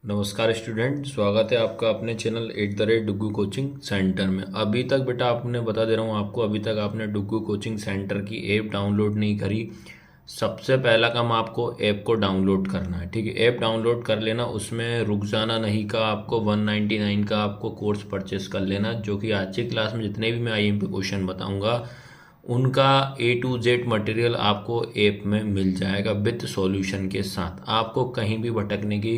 नमस्कार स्टूडेंट, स्वागत है आपका अपने चैनल @डुग्गू कोचिंग सेंटर में। अभी तक बेटा आपने बता दे रहा हूँ आपको, अभी तक आपने डुग्गू कोचिंग सेंटर की ऐप डाउनलोड नहीं करी। सबसे पहला काम आपको ऐप को डाउनलोड करना है, ठीक है। ऐप डाउनलोड कर लेना, उसमें रुक जाना नहीं का आपको 199 का आपको कोर्स परचेस कर लेना, जो कि आज की क्लास में जितने भी मैं IMP क्वेश्चन बताऊंगा उनका A to Z मटेरियल आपको ऐप में मिल जाएगा विथ सॉल्यूशन के साथ। आपको कहीं भी भटकने की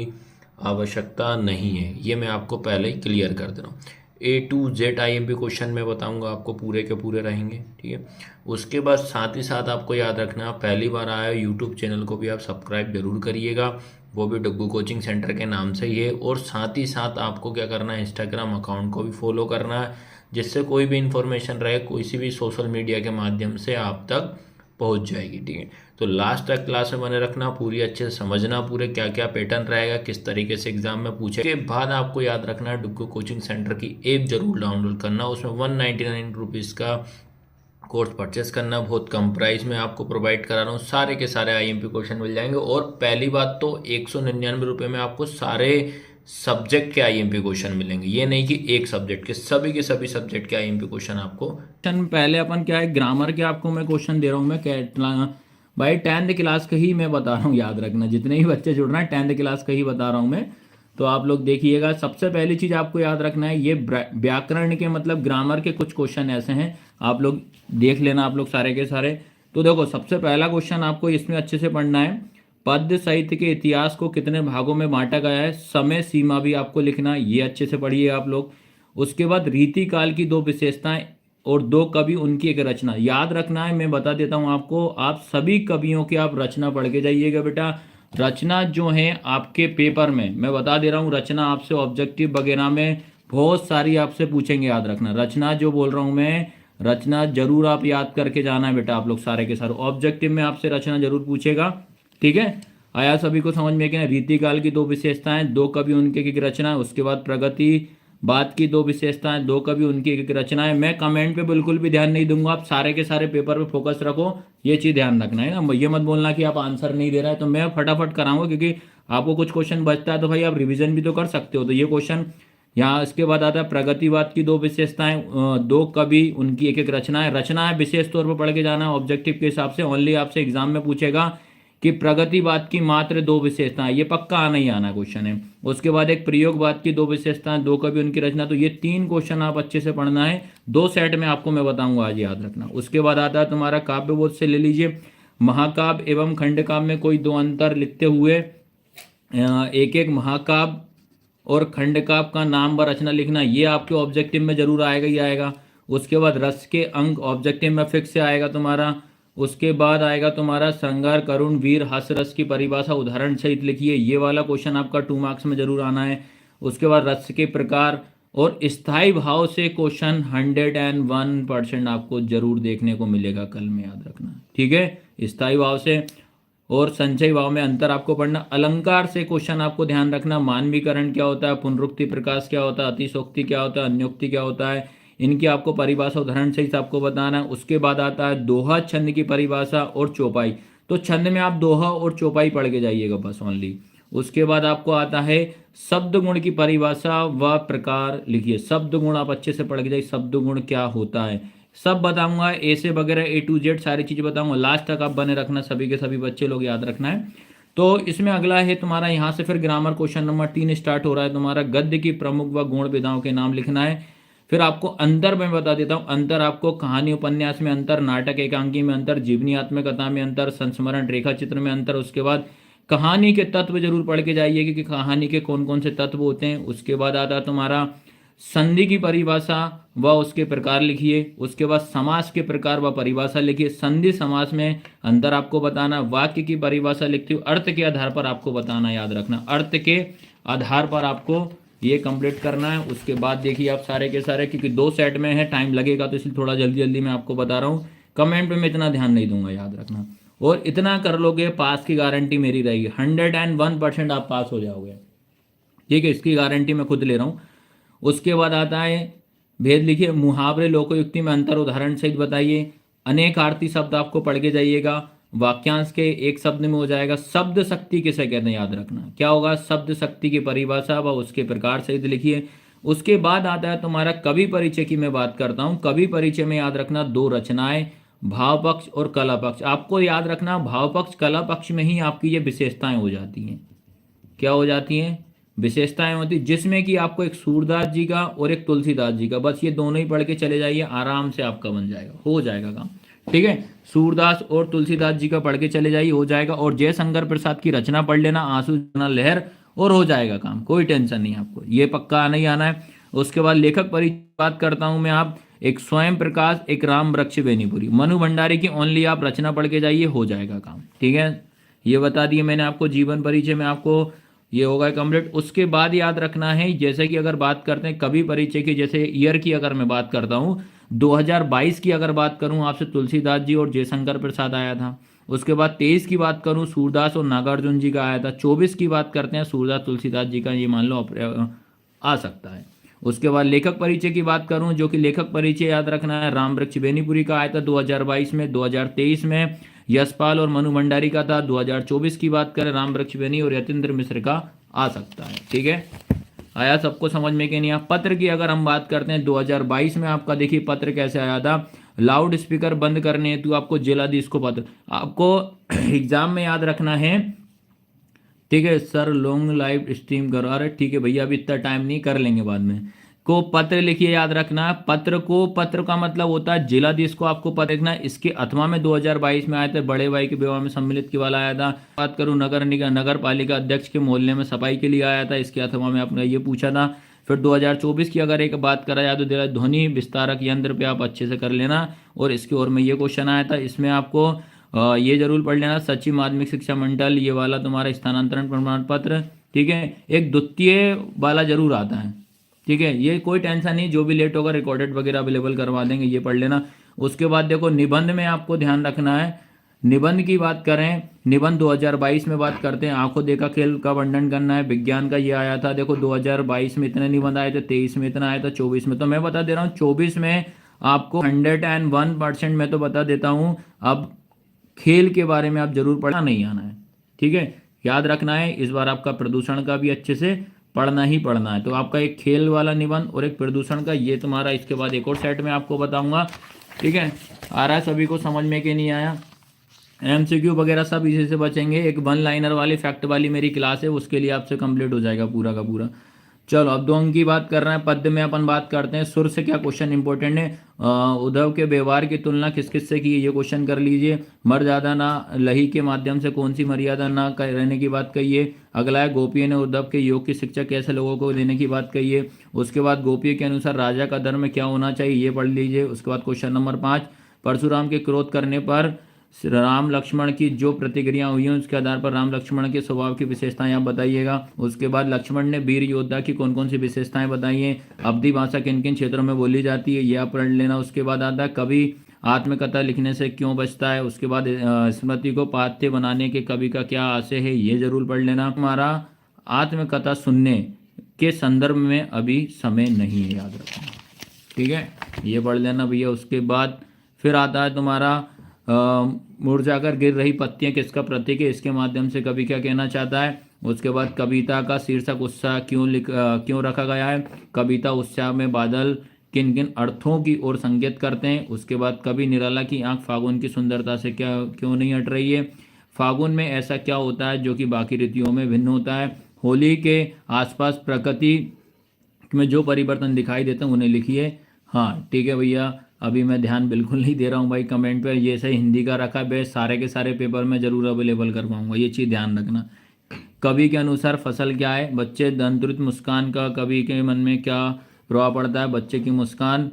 आवश्यकता नहीं है, ये मैं आपको पहले ही क्लियर कर दे रहा हूँ। A to Z IMP question मैं बताऊंगा आपको, पूरे के पूरे रहेंगे, ठीक है। उसके बाद साथ ही साथ आपको याद रखना, आप पहली बार आए हो यूट्यूब चैनल को भी आप सब्सक्राइब जरूर करिएगा, वो भी डुग्गू कोचिंग सेंटर के नाम से ही है। और साथ ही साथ आपको क्या करना है, इंस्टाग्राम अकाउंट को भी फॉलो करना है, जिससे कोई भी इंफॉर्मेशन रहे किसी भी सोशल मीडिया के माध्यम से आप तक पहुंच जाएगी, ठीक है। तो लास्ट तक क्लास में बने रखना, पूरी अच्छे से समझना, पूरे क्या क्या पैटर्न रहेगा, किस तरीके से एग्जाम में पूछे। के बाद आपको याद रखना है डुग्गू कोचिंग सेंटर की ऐप जरूर डाउनलोड करना, उसमें 199 रुपीज़ का कोर्स परचेस करना, बहुत कम प्राइस में आपको प्रोवाइड करा रहा हूँ। सारे के सारे IMP क्वेश्चन मिल जाएंगे, और पहली बात तो 199 रुपये में आपको सारे सब्जेक्ट के IMP क्वेश्चन मिलेंगे। ये नहीं कि एक सब्जेक्ट के सभी सब्जेक्ट के IMP क्वेश्चन आपको। पहले अपन क्या है, ग्रामर के आपको मैं क्वेश्चन दे रहा हूँ मैं भाई 10th क्लास का ही मैं बता रहा हूँ, याद रखना जितने भी बच्चे जुड़ रहे हैं 10th क्लास का ही बता रहा हूँ मैं। तो आप लोग देखिएगा, सबसे पहली चीज आपको याद रखना है, ये व्याकरण के मतलब ग्रामर के कुछ क्वेश्चन ऐसे हैं, आप लोग देख लेना, आप लोग सारे के सारे। तो देखो, सबसे पहला क्वेश्चन आपको इसमें अच्छे से पढ़ना है, पद्य साहित्य के इतिहास को कितने भागों में बांटा गया है, समय सीमा भी आपको लिखना है, ये अच्छे से पढ़िए आप लोग। उसके बाद रीति काल की दो विशेषताएं और दो कवि उनकी एक रचना याद रखना है। मैं बता देता हूं आपको, आप सभी कवियों की आप रचना पढ़ के जाइएगा बेटा। रचना जो है आपके पेपर में, मैं बता दे रहा हूं, रचना आपसे ऑब्जेक्टिव वगैरह में बहुत सारी आपसे पूछेंगे, याद रखना। रचना जो बोल रहा हूं मैं, रचना जरूर आप याद करके जाना है बेटा, आप लोग सारे के सारे ऑब्जेक्टिव में आपसे रचना जरूर पूछेगा, ठीक है। आया सभी को समझ में कि रीतिकाल की दो विशेषताएं, दो कवि उनके एक रचना, उसके बाद प्रगति बात की दो विशेषताएं, दो कवि उनकी एक रचना है। मैं कमेंट पे बिल्कुल भी ध्यान नहीं दूंगा, आप सारे के सारे पेपर पे फोकस रखो, ये चीज ध्यान रखना है ना। ये मत बोलना कि आप आंसर नहीं दे रहा है, तो मैं फटाफट कराऊंगा, क्योंकि आपको कुछ क्वेश्चन बचता है तो भाई आप रिवीजन भी तो कर सकते हो। तो ये क्वेश्चन यहाँ, इसके बाद आता है प्रगतिवाद की दो विशेषताएं, दो कवि उनकी एक एक रचना है। रचना है विशेष तौर पर पढ़ के जाना, ऑब्जेक्टिव के हिसाब से ओनली आपसे एग्जाम में पूछेगा कि प्रगतिवाद की मात्र दो विशेषताएं, ये पक्का आना ही आना क्वेश्चन है। उसके बाद एक प्रयोगवाद की दो विशेषताएं, दो कवि उनकी रचना। तो ये तीन क्वेश्चन आप अच्छे से पढ़ना है, दो सेट में आपको मैं बताऊंगा, आज याद रखना। उसके बाद आता है तुम्हारा काव्यबोध से ले लीजिए, महाकाव्य एवं खंडकाव्य में कोई दो अंतर लिखते हुए एक एक महाकाव्य और खंडकाव्य का नाम व रचना लिखना, ये आपके ऑब्जेक्टिव में जरूर आएगा ही आएगा। उसके बाद रस के अंक ऑब्जेक्टिव में फिक्स से आएगा तुम्हारा। उसके बाद आएगा तुम्हारा श्रृंगार करुण वीर हास्य रस की परिभाषा उदाहरण सहित लिखिए, ये वाला क्वेश्चन आपका 2 मार्क्स में जरूर आना है। उसके बाद रस के प्रकार और स्थायी भाव से क्वेश्चन 101% आपको जरूर देखने को मिलेगा कल में, याद रखना, ठीक है। स्थायी भाव से और संचयी भाव में अंतर आपको पढ़ना। अलंकार से क्वेश्चन आपको ध्यान रखना, मानवीकरण क्या होता है, पुनरुक्ति प्रकाश क्या होता है, अतिशोक्ति क्या होता है, अन्योक्ति क्या होता है, इनकी आपको परिभाषा उदाहरण सहित आपको बताना है। उसके बाद आता है दोहा छंद की परिभाषा और चौपाई, तो छंद में आप दोहा और चौपाई पढ़ के जाइएगा बस ओनली। उसके बाद आपको आता है शब्द गुण की परिभाषा व प्रकार लिखिए, शब्द गुण आप अच्छे से पढ़ के जाइए, शब्द गुण क्या होता है सब बताऊंगा, ऐसे वगैरह A to Z सारी चीजें बताऊंगा, लास्ट तक आप बने रखना, सभी के सभी बच्चे लोग याद रखना है। तो इसमें अगला है तुम्हारा, यहाँ से फिर ग्रामर क्वेश्चन नंबर 3 स्टार्ट हो रहा है तुम्हारा, गद्य की प्रमुख व गौण विधाओं के नाम लिखना है। फिर आपको अंतर मैं बता देता हूँ, अंतर आपको कहानी उपन्यास में अंतर, नाटक एकांकी में अंतर, जीवनी आत्मकथा में अंतर, संस्मरण रेखा चित्र में अंतर। उसके बाद कहानी के तत्व जरूर पढ़ के जाइए कि कहानी के कौन कौन से तत्व होते हैं। उसके बाद आता तुम्हारा संधि की परिभाषा व उसके प्रकार लिखिए। उसके बाद समास के प्रकार व परिभाषा लिखिए, संधि समास में अंतर आपको बताना, वाक्य की परिभाषा लिखते हुए अर्थ के आधार पर आपको बताना, याद रखना, अर्थ के आधार पर आपको ये कंप्लीट करना है। उसके बाद देखिए आप सारे के सारे, क्योंकि 2 सेट में है, टाइम लगेगा, तो इसलिए थोड़ा जल्दी जल्दी मैं आपको बता रहा हूँ, कमेंट पे मैं इतना ध्यान नहीं दूंगा, याद रखना। और इतना कर लोगे पास की गारंटी मेरी रहेगी, 101% आप पास हो जाओगे, ठीक है, इसकी गारंटी मैं खुद ले रहा हूँ। उसके बाद आता है भेद लिखिए, मुहावरे लोकोयुक्ति में अंतर उदाहरण सहित बताइए, अनेक आरती शब्द आपको पढ़ के जाइएगा, वाक्यांश के एक शब्द में हो जाएगा। शब्द शक्ति किसे कहते हैं याद रखना, क्या होगा, शब्द शक्ति की परिभाषा व उसके प्रकार सहित लिखिए। उसके बाद आता है तुम्हारा कवि परिचय की मैं बात करता हूं। कवि परिचय में याद रखना दो रचनाएं, भाव पक्ष और कला पक्ष। आपको याद रखना भाव पक्ष कला पक्ष में ही आपकी ये विशेषताएं हो जाती हैं। क्या हो जाती हैं, विशेषताएं होती, जिसमें कि आपको एक सूरदास जी का और एक तुलसीदास जी का, बस ये दोनों ही पढ़ के चले जाइए, आराम से आपका बन जाएगा, हो जाएगा काम। ठीक है, सूरदास और तुलसीदास जी का पढ़ के चले जाइए, हो जाएगा। और जयशंकर प्रसाद की रचना पढ़ लेना, आंसू जना लहर, और हो जाएगा काम, कोई टेंशन नहीं आपको, ये पक्का आना ही आना है। उसके बाद लेखक परिचय बात करता हूं मैं, आप एक स्वयं प्रकाश, एक राम वृक्ष बेनीपुरी, मनु भंडारी की ओनली आप रचना पढ़ के जाइए, हो जाएगा काम। ठीक है, ये बता दिए मैंने आपको। जीवन परिचय में आपको ये होगा कंप्लीट। उसके बाद याद रखना है, जैसे कि अगर बात करते हैं कवि परिचय की, जैसे ईयर की अगर मैं बात करता हूं 2022 की अगर बात करूं आपसे, तुलसीदास जी और जयशंकर प्रसाद आया था। उसके बाद 23 की बात करूं सूरदास और नागार्जुन जी का आया था। 24 की बात करते हैं सूरदास तुलसीदास जी का, ये मान लो आ सकता है। उसके बाद लेखक परिचय की बात करूं, जो कि लेखक परिचय याद रखना है राम वृक्ष बेनीपुरी का आया था 2022 में। 2023 में यशपाल और मनु भंडारी का था। 2024 की बात करें राम वृक्ष बेनी और यतीन्द्र मिश्र का आ सकता है। ठीक है, आया सबको समझ में कि नहीं। आप पत्र की अगर हम बात करते हैं 2022 में आपका देखिए पत्र कैसे आया था, लाउड स्पीकर बंद करने हेतु आपको जिलाधीश को पत्र, आपको एग्जाम में याद रखना है। ठीक है सर, लॉन्ग लाइव स्ट्रीम करो, अरे ठीक है भैया अभी इतना टाइम नहीं, कर लेंगे बाद में। को पत्र लिखिए, याद रखना पत्र को, पत्र का मतलब होता है जिलाधीश को आपको पत्र लिखना है। इसके अथवा में 2022 में आए थे, बड़े भाई के विवाह में सम्मिलित के वाला आया था। बात करूं नगर निगम नगर पालिका अध्यक्ष के मोहल्ले में सफाई के लिए आया था, इसके अथवा में आपने ये पूछा था। फिर 2024 की अगर एक बात करा जाए तो ध्वनि विस्तारक यंत्र पे आप अच्छे से कर लेना। और इसकी ओर में ये क्वेश्चन आया था, इसमें आपको ये जरूर पढ़ लेना, सचिव माध्यमिक शिक्षा मंडल ये वाला तुम्हारा स्थानांतरण प्रमाण पत्र। ठीक है, एक द्वितीय वाला जरूर आता है। ठीक है, ये कोई टेंशन नहीं, जो भी लेट होगा रिकॉर्डेड वगैरह अवेलेबल करवा देंगे, ये पढ़ लेना। उसके बाद देखो निबंध में आपको ध्यान रखना है, निबंध की बात करें, निबंध 2022 में बात करते हैं, आंखों देखा खेल का वर्णन करना है, विज्ञान का ये आया था। देखो 2022 में इतने निबंध आए थे, 23 में इतना आया था, 24 में, तो मैं बता दे रहा हूँ 24 में आपको 101% मैं तो बता देता हूँ। अब खेल के बारे में आप जरूर पढ़ना, नहीं आना है। ठीक है, याद रखना है, इस बार आपका प्रदूषण का भी अच्छे से पढ़ना ही पढ़ना है। तो आपका एक खेल वाला निबंध और एक प्रदूषण का, ये तुम्हारा, इसके बाद एक और सेट में आपको बताऊंगा। ठीक है, आ रहा है सभी को समझ में कि नहीं आया। एमसीक्यू वगैरह सब इसी से बचेंगे। एक वन लाइनर वाली फैक्ट वाली मेरी क्लास है, उसके लिए आपसे कंप्लीट हो जाएगा पूरा का पूरा। चलो अब 2 अंक की बात कर रहे हैं। पद्य में अपन बात करते हैं, सुर से क्या क्वेश्चन इंपॉर्टेंट है। उद्धव के व्यवहार की तुलना किस किस से की, ये क्वेश्चन कर लीजिए। मर्यादा ना लही के माध्यम से कौन सी मर्यादा ना रहने की बात कहिए। अगला है गोपीय ने उद्धव के योग की शिक्षा कैसे लोगों को देने की बात कहिए। उसके बाद गोपीय के अनुसार राजा का धर्म क्या होना चाहिए, ये पढ़ लीजिए। उसके बाद क्वेश्चन नंबर 5, परशुराम के क्रोध करने पर राम लक्ष्मण की जो प्रतिक्रिया हुई है उसके आधार पर राम लक्ष्मण के स्वभाव की विशेषताएं आप बताइएगा। उसके बाद लक्ष्मण ने वीर योद्धा की कौन कौन सी विशेषताएं बताई हैं। अवधी भाषा किन किन क्षेत्रों में बोली जाती है, यह आप पढ़ लेना। उसके बाद आता है कवि आत्मकथा लिखने से क्यों बचता है। उसके बाद स्मृति को पाठ्य बनाने के कवि का क्या आशय है, ये जरूर पढ़ लेना। हमारा आत्मकथा सुनने के संदर्भ में अभी समय नहीं है, याद रखना। ठीक है, ये पढ़ लेना भैया। उसके बाद फिर आता है तुम्हारा मुरझाकर गिर रही पत्तियां किसका प्रतीक है, इसके माध्यम से कवि क्या कहना चाहता है। उसके बाद कविता का शीर्षक उत्साह क्यों रखा गया है। कविता उत्साह में बादल किन किन अर्थों की ओर संकेत करते हैं। उसके बाद कवि निराला की आंख फागुन की सुंदरता से क्यों नहीं हट रही है। फागुन में ऐसा क्या होता है जो कि बाकी ऋतुओं में भिन्न होता है। होली के आसपास प्रकृति में जो परिवर्तन दिखाई देते हैं उन्हें लिखिए। हाँ ठीक है भैया, अभी मैं ध्यान बिल्कुल नहीं दे रहा हूँ भाई कमेंट पे, ये सही हिंदी का रखा है, सारे के सारे पेपर में जरूर अवेलेबल करवाऊंगा, ये चीज़ ध्यान रखना। कवि के अनुसार फसल क्या है। बच्चे दंतुरित मुस्कान का कवि के मन में क्या प्रभाव पड़ता है। बच्चे की मुस्कान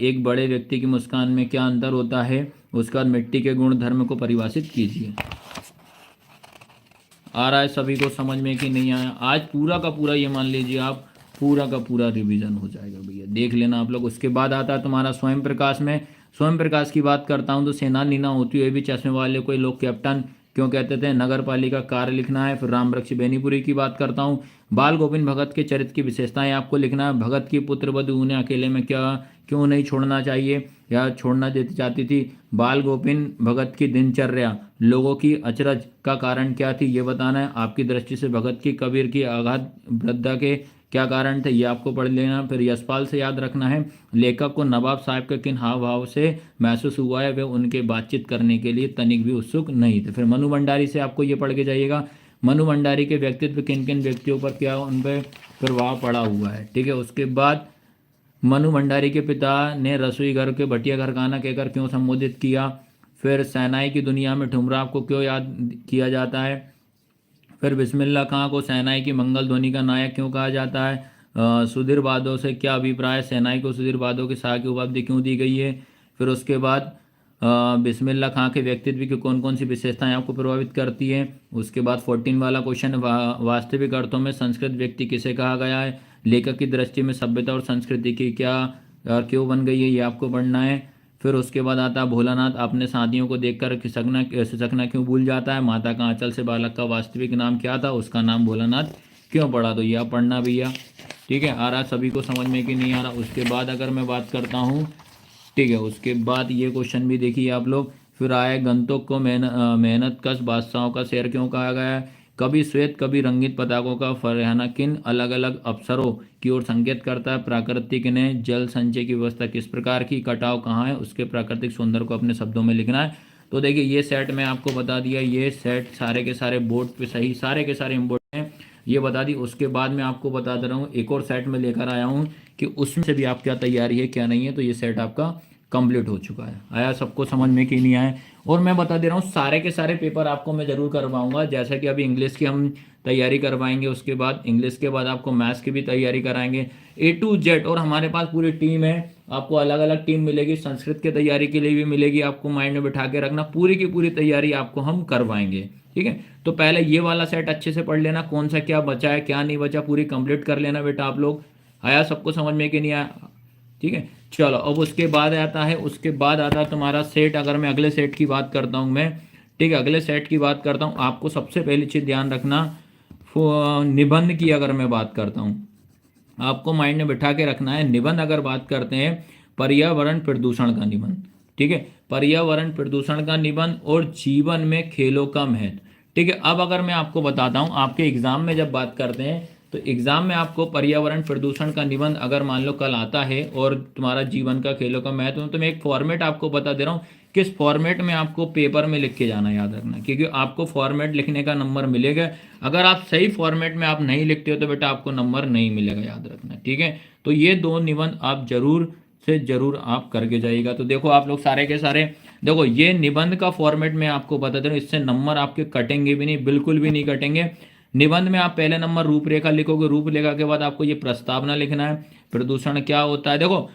एक बड़े व्यक्ति की मुस्कान में क्या अंतर होता है। उसके बाद मिट्टी के गुण धर्म को परिभाषित कीजिए। आ रहा है सभी को समझ में कि नहीं आया। आज पूरा का पूरा ये मान लीजिए आप पूरा का पूरा रिवीजन हो जाएगा भैया, देख लेना आप लोग। उसके बाद आता है तुम्हारा स्वयं प्रकाश में। स्वयं प्रकाश की बात करता हूँ तो सेनानी ना होती हुए भी चश्मे वाले कोई लोग कैप्टन क्यों कहते थे, नगर पालिका कार्य लिखना है। फिर रामवृक्ष बेनीपुरी की बात करता हूँ, बाल गोविंद भगत के चरित्र की विशेषताएं आपको लिखना है। भगत की पुत्र वधु उन्हें अकेले में क्यों नहीं छोड़ना चाहिए या छोड़ना देती चाहती थी। बाल गोविंद भगत की दिनचर्या, लोगों की अचरज का कारण क्या थी, ये बताना है। आपकी दृष्टि से भगत की कबीर की आघात वृद्धा के क्या कारण थे, ये आपको पढ़ लेना। फिर यशपाल से याद रखना है, लेखक को नवाब साहब के किन हाव भाव से महसूस हुआ है, वे उनके बातचीत करने के लिए तनिक भी उत्सुक नहीं थे। फिर मनु भंडारी से आपको ये पढ़ के जाइएगा, मनु भंडारी के व्यक्तित्व किन किन व्यक्तियों पर क्या उन पर प्रभाव पड़ा हुआ है। ठीक है, उसके बाद मनु भंडारी के पिता ने रसोई घर के भटिया घर खाना कहकर क्यों संबोधित किया। फिर सेनाई की दुनिया में ठुमराव को क्यों याद किया जाता है। फिर बिस्मिल्लाह खां को सेनाई की मंगल ध्वनि का नायक क्यों कहा जाता है। सुधीर बादो से क्या अभिप्राय, सेनाई को सुधीर बादो के शाह की उपाधि क्यों दी गई है। फिर उसके बाद बिस्मिल्लाह खां के व्यक्तित्व की कौन कौन सी विशेषताएं आपको प्रभावित करती हैं। उसके बाद 14 वाला क्वेश्चन, वास्तविक अर्थों में संस्कृत व्यक्ति किसे कहा गया है। लेखक की दृष्टि में सभ्यता और संस्कृति की क्या क्यों बन गई है, ये आपको पढ़ना है। फिर उसके बाद आता है भोलानाथ अपने साथियों को देखकर खिसकना क्यों भूल जाता है। माता का आंचल से बालक का वास्तविक नाम क्या था, उसका नाम भोलानाथ क्यों पड़ा, तो ये आप पढ़ना भैया। ठीक है, आ रहा सभी को समझ में कि नहीं आ रहा। उसके बाद अगर मैं बात करता हूँ, ठीक है, उसके बाद ये क्वेश्चन भी देखिए आप लोग। फिर आए गंतोक को मेहनत कश बादशाहों का शहर क्यों कहा गया है। कभी श्वेत कभी रंगीत पताकों का फरहाना किन अलग अलग अवसरों की ओर संकेत करता है। प्राकृतिक ने जल संचय की व्यवस्था किस प्रकार की, कटाव कहाँ है, उसके प्राकृतिक सौंदर्य को अपने शब्दों में लिखना है। तो देखिए ये सेट मैं आपको बता दिया, ये सेट सारे के सारे बोर्ड पे सही सारे के सारे इम्पोर्टेंट हैं, ये बता दी। उसके बाद मैं आपको बता दे रहा हूँ एक और सेट में लेकर आया हूँ कि उसमें से भी आप क्या तैयारी है क्या नहीं है। तो ये सेट आपका कंप्लीट हो चुका है। आया सबको समझ में कि नहीं आया। और मैं बता दे रहा हूँ सारे के सारे पेपर आपको मैं ज़रूर करवाऊंगा। जैसा कि अभी इंग्लिश की हम तैयारी करवाएंगे, उसके बाद इंग्लिश के बाद आपको मैथ्स की भी तैयारी कराएंगे A to Z। और हमारे पास पूरी टीम है, आपको अलग अलग टीम मिलेगी, संस्कृत की तैयारी के लिए भी मिलेगी। आपको माइंड में बिठा के रखना, पूरी की पूरी तैयारी आपको हम करवाएंगे। ठीक है, तो पहले ये वाला सेट अच्छे से पढ़ लेना, कौन सा क्या बचा है क्या नहीं बचा, पूरी कंप्लीट कर लेना बेटा आप लोग। आया सबको समझ में कि नहीं आया। ठीक है, चलो अब उसके बाद आता है, उसके बाद आता है तुम्हारा सेट। अगर मैं अगले सेट की बात करता हूँ मैं, ठीक है, अगले सेट की बात करता हूँ, आपको सबसे पहली चीज़ ध्यान रखना, निबंध की अगर मैं बात करता हूँ, आपको माइंड में बिठा के रखना है। निबंध अगर बात करते हैं, पर्यावरण प्रदूषण का निबंध, ठीक है, पर्यावरण प्रदूषण का निबंध और जीवन में खेलों का महत्व। ठीक है, अब अगर मैं आपको बताता हूँ, आपके एग्जाम में जब बात करते हैं तो एग्जाम में आपको पर्यावरण प्रदूषण का निबंध अगर मान लो कल आता है और तुम्हारा जीवन का खेलों का महत्व, तो मैं एक फॉर्मेट आपको बता दे रहा हूँ किस फॉर्मेट में आपको पेपर में लिख के जाना, याद रखना, क्योंकि आपको फॉर्मेट लिखने का नंबर मिलेगा। अगर आप सही फॉर्मेट में आप नहीं लिखते हो तो बेटा आपको नंबर नहीं मिलेगा, याद रखना। ठीक है, तो ये दो निबंध आप जरूर से जरूर आप करके जाइएगा। तो देखो आप लोग सारे के सारे देखो, ये निबंध का फॉर्मेट में आपको बता दे रहा हूँ, इससे नंबर आपके कटेंगे भी नहीं, बिल्कुल भी नहीं कटेंगे। निबंध में आप पहले नंबर रूपरेखा लिखोगे, रूपरेखा के बाद आपको ये प्रस्तावना लिखना है। प्रदूषण क्या होता है, देखो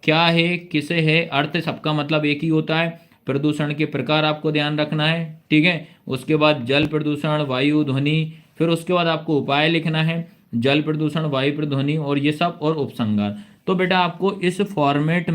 क्या है किसे है, अर्थ सबका मतलब एक ही होता है। प्रदूषण के प्रकार आपको ध्यान रखना है। ठीक है, उसके बाद जल प्रदूषण, वायु, ध्वनि, फिर उसके बाद आपको उपाय लिखना है, जल प्रदूषण, वायु प्रध्वनि और ये सब, और उपसंहार। तो बेटा आपको इस फॉर्मेट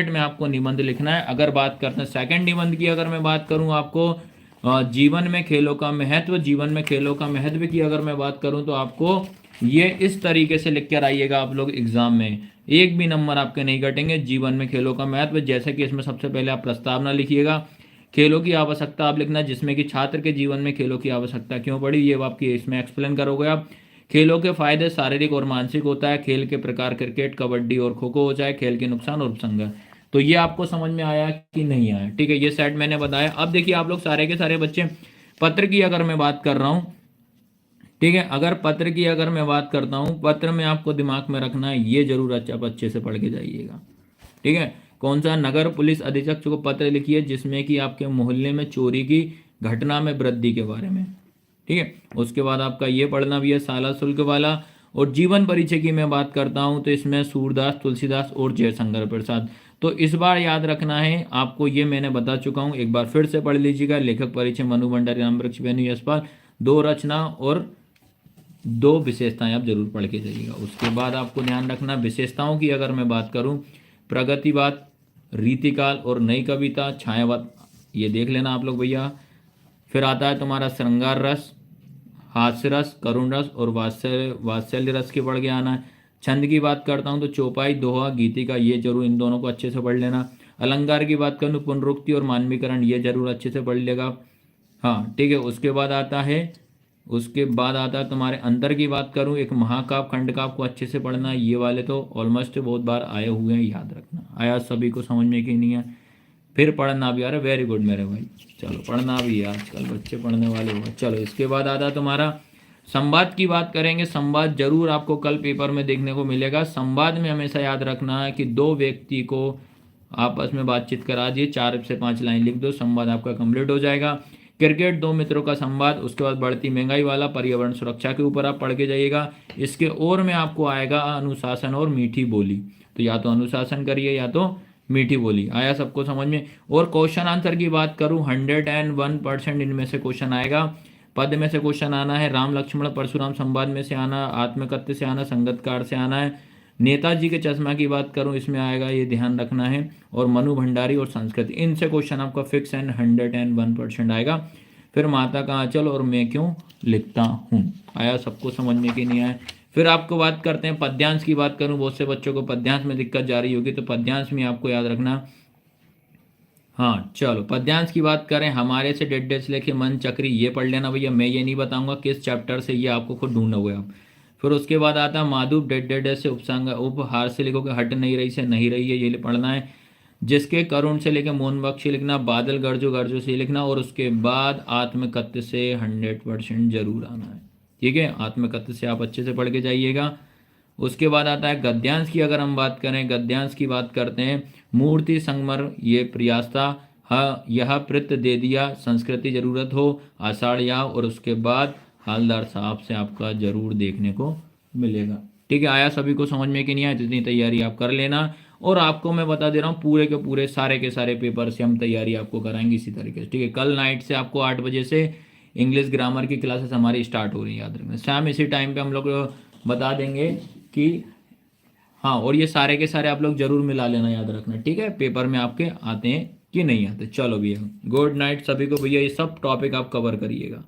में आपको निबंध लिखना है। अगर बात करते हैं सेकंड निबंध की, अगर मैं बात करूं आपको जीवन में खेलों का महत्व, जीवन में खेलों का महत्व की अगर मैं बात करूं तो आपको ये इस तरीके से लिख कर आइएगा आप लोग एग्जाम में, एक भी नंबर आपके नहीं कटेंगे। जीवन में खेलों का महत्व, जैसे कि इसमें सबसे पहले आप प्रस्तावना लिखिएगा, खेलों की आवश्यकता आप लिखना, जिसमें कि छात्र के जीवन में खेलों की आवश्यकता क्यों पड़ी, ये आपकी इसमें एक्सप्लेन करोगे आप। खेलों के फायदे शारीरिक और मानसिक होता है, खेल के प्रकार क्रिकेट, कबड्डी और खो खो हो जाए, खेल के नुकसान और उपसंहार। तो ये आपको समझ में आया कि नहीं आया। ठीक है, ये सेट मैंने बताया। अब देखिए आप लोग सारे के सारे बच्चे, पत्र की अगर मैं बात कर रहा हूँ, ठीक है, अगर पत्र की अगर मैं बात करता हूँ, पत्र में आपको दिमाग में रखना है, ये जरूर अच्छे से पढ़ के जाइएगा। ठीक है, कौन सा, नगर पुलिस अधीक्षक को पत्र लिखिए जिसमें कि आपके मोहल्ले में चोरी की घटना में वृद्धि के बारे में। ठीक है, उसके बाद आपका ये पढ़ना भी है साला शुल्क वाला। और जीवन परिचय की मैं बात करता हूँ तो इसमें सूरदास, तुलसीदास और जयशंकर प्रसाद। तो इस बार याद रखना है आपको, ये मैंने बता चुका हूँ, एक बार फिर से पढ़ लीजिएगा। लेखक परिचय मनु भंडारी, रामवृक्ष बेनी, यशपाल, 2 रचना और 2 विशेषताएं आप जरूर पढ़ के जाइएगा। उसके बाद आपको ध्यान रखना, विशेषताओं की अगर मैं बात करूं, प्रगतिवाद, रीतिकाल और नई कविता, छायावाद, ये देख लेना आप लोग भैया। फिर आता है तुम्हारा श्रृंगार रस, हास्य रस, करुण रस और वात्सल्य रस के पढ़ के आना है। छंद की बात करता हूँ तो चौपाई, दोहा, गीतिका, ये जरूर इन दोनों को अच्छे से पढ़ लेना। अलंकार की बात करूँ, पुनरुक्ति और मानवीकरण, ये जरूर अच्छे से पढ़ लेगा। हाँ ठीक है। उसके बाद आता है तुम्हारे अंतर की बात करूँ, एक महाकाव्य, खंडकाव्य को अच्छे से पढ़ना। ये वाले तो ऑलमोस्ट बहुत बार आए हुए हैं, याद रखना। आया सभी को समझ में कि नहीं है। फिर पढ़ना भी, अरे वेरी गुड मेरे भाई, चलो पढ़ना भी है, आजकल बच्चे पढ़ने वाले हुए। चलो इसके बाद आता तुम्हारा संवाद की बात करेंगे। संवाद जरूर आपको कल पेपर में देखने को मिलेगा। संवाद में हमेशा याद रखना है कि दो व्यक्ति को आपस में बातचीत करा दिए, 4 से 5 लाइन लिख दो, संवाद आपका कंप्लीट हो जाएगा। क्रिकेट, दो मित्रों का संवाद। उसके बाद बढ़ती महंगाई वाला, पर्यावरण सुरक्षा के ऊपर आप पढ़ के जाइएगा। इसके और में आपको आएगा अनुशासन और मीठी बोली, तो या तो अनुशासन करिए या तो मीठी बोली। आया सबको समझ में। और क्वेश्चन आंसर की बात करूं, 101% इनमें से क्वेश्चन आएगा। पद में से क्वेश्चन आना है, राम लक्ष्मण परशुराम संवाद में से आना, आत्मकथ्य से आना, संगतकार से आना है। नेताजी के चश्मा की बात करूं, इसमें आएगा, ये ध्यान रखना है। और मनु भंडारी और संस्कृति, इनसे क्वेश्चन आपका फिक्स एंड 101% आएगा। फिर माता का आंचल और मैं क्यों लिखता हूँ। आया सबको समझ में कि नहीं आया। फिर आपको बात करते हैं पद्यांश की बात करूं, बहुत से बच्चों को पद्यांश में दिक्कत जा रही होगी, तो पद्यांश में आपको याद रखना। हाँ चलो पद्यांश की बात करें, हमारे से डेढ़ से लेके मन चक्री, ये पढ़ लेना भैया। मैं ये नहीं बताऊंगा किस चैप्टर से, ये आपको खुद ढूंढना होगा आप। फिर उसके बाद आता है माधुप, डेढ़ से उपसंग, उपहार से लिखोगे, हट नहीं रही से नहीं रही है, ये पढ़ना है। जिसके, करुण से लेकर मौन बख्शी लिखना, बादल गरजो गरजो से लिखना। और उसके बाद आत्मकथ्य से 100% जरूर आना है। ठीक है, आत्मकथ्य से आप अच्छे से पढ़ के जाइएगा। उसके बाद आता है गद्यांश की। अगर हम बात करें, गद्यांश की बात करते हैं, मूर्ति संगमर, ये प्रयासता, हाँ यह प्रत दे दिया, संस्कृति जरूरत हो, आषाढ़ या, और उसके बाद हालदार साहब से आपका जरूर देखने को मिलेगा। ठीक है, आया सभी को समझ में कि नहीं आया, जितनी तैयारी आप कर लेना। और आपको मैं बता दे रहा हूँ पूरे के पूरे सारे के सारे पेपर से हम तैयारी आपको कराएंगे इसी तरीके से। ठीक है, कल नाइट से आपको 8 बजे से इंग्लिश ग्रामर की क्लासेस हमारी स्टार्ट हो रही है, याद रखना। शाम इसी टाइम पे हम लोग बता देंगे कि हाँ, और ये सारे के सारे आप लोग जरूर मिला लेना, याद रखना। ठीक है, पेपर में आपके आते हैं कि नहीं आते। चलो भैया, गुड नाइट सभी को भैया, ये सब टॉपिक आप कवर करिएगा।